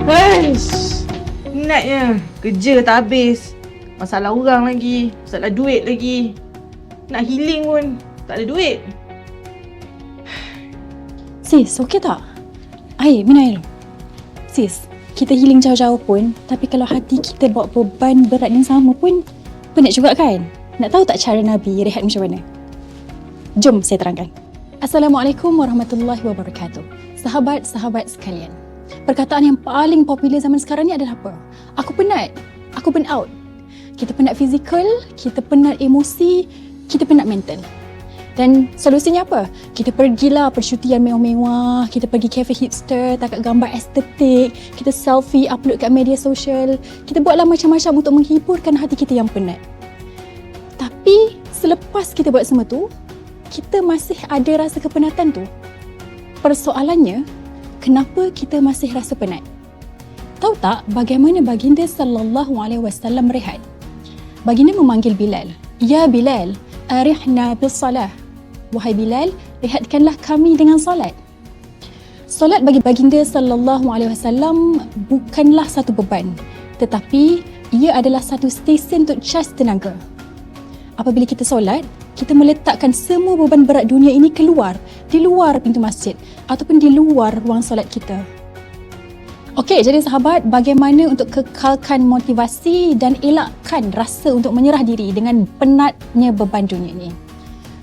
Haish, penatnya. Kerja tak habis. Masalah orang lagi. Masalah duit lagi. Nak healing pun tak ada duit. Sis, okey tak? Air, minum air. Sis, kita healing jauh-jauh pun, tapi kalau hati kita bawa beban berat yang sama pun, penat juga kan? Nak tahu tak cara Nabi rehat macam mana? Jom saya terangkan. Assalamualaikum warahmatullahi wabarakatuh. Sahabat-sahabat sekalian. Perkataan yang paling popular zaman sekarang ni adalah apa? Aku penat. Aku burn out. Kita penat fizikal, kita penat emosi, kita penat mental. Dan solusinya apa? Kita pergilah percutian mewah-mewah, kita pergi cafe hipster, tangkap gambar estetik, kita selfie, upload kat media sosial. Kita buatlah macam-macam untuk menghiburkan hati kita yang penat. Tapi selepas kita buat semua tu, kita masih ada rasa kepenatan tu. Persoalannya, kenapa kita masih rasa penat? Tahu tak bagaimana baginda sallallahu alaihi wasallam rehat? Baginda memanggil Bilal. Ya Bilal, arihna bis salah. Wahai Bilal, rehatkanlah kami dengan solat. Solat bagi baginda sallallahu alaihi wasallam bukanlah satu beban, tetapi ia adalah satu stesen untuk cas tenaga. Apabila kita solat, kita meletakkan semua beban berat dunia ini keluar, di luar pintu masjid ataupun di luar ruang solat kita. Okey, jadi sahabat, bagaimana untuk kekalkan motivasi dan elakkan rasa untuk menyerah diri dengan penatnya beban dunia ini?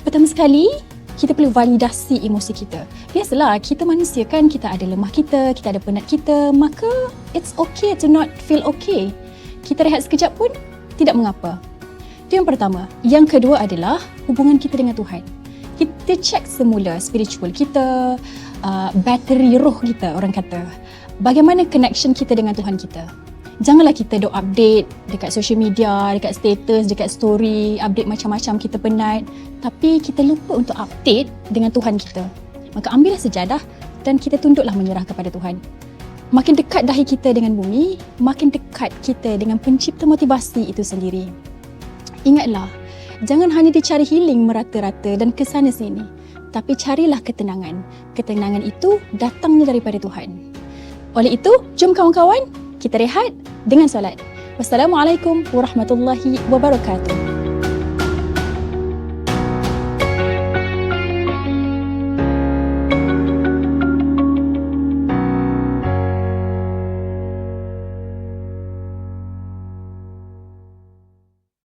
Pertama sekali, kita perlu validasi emosi kita. Biasalah, kita manusia kan, kita ada lemah kita ada penat kita, maka it's okay to not feel okay. Kita rehat sekejap pun tidak mengapa. Itu yang pertama. Yang kedua adalah hubungan kita dengan Tuhan. Kita cek semula spiritual kita, bateri roh kita, orang kata. Bagaimana connection kita dengan Tuhan kita? Janganlah kita duk update dekat social media, dekat status, dekat story, update macam-macam kita penat, tapi kita lupa untuk update dengan Tuhan kita. Maka ambillah sejadah dan kita tunduklah menyerah kepada Tuhan. Makin dekat dahi kita dengan bumi, makin dekat kita dengan pencipta motivasi itu sendiri. Ingatlah, jangan hanya dicari healing merata-rata dan ke sana sini, tapi carilah ketenangan. Ketenangan itu datangnya daripada Tuhan. Oleh itu, jom kawan-kawan, kita rehat dengan solat. Wassalamualaikum warahmatullahi wabarakatuh.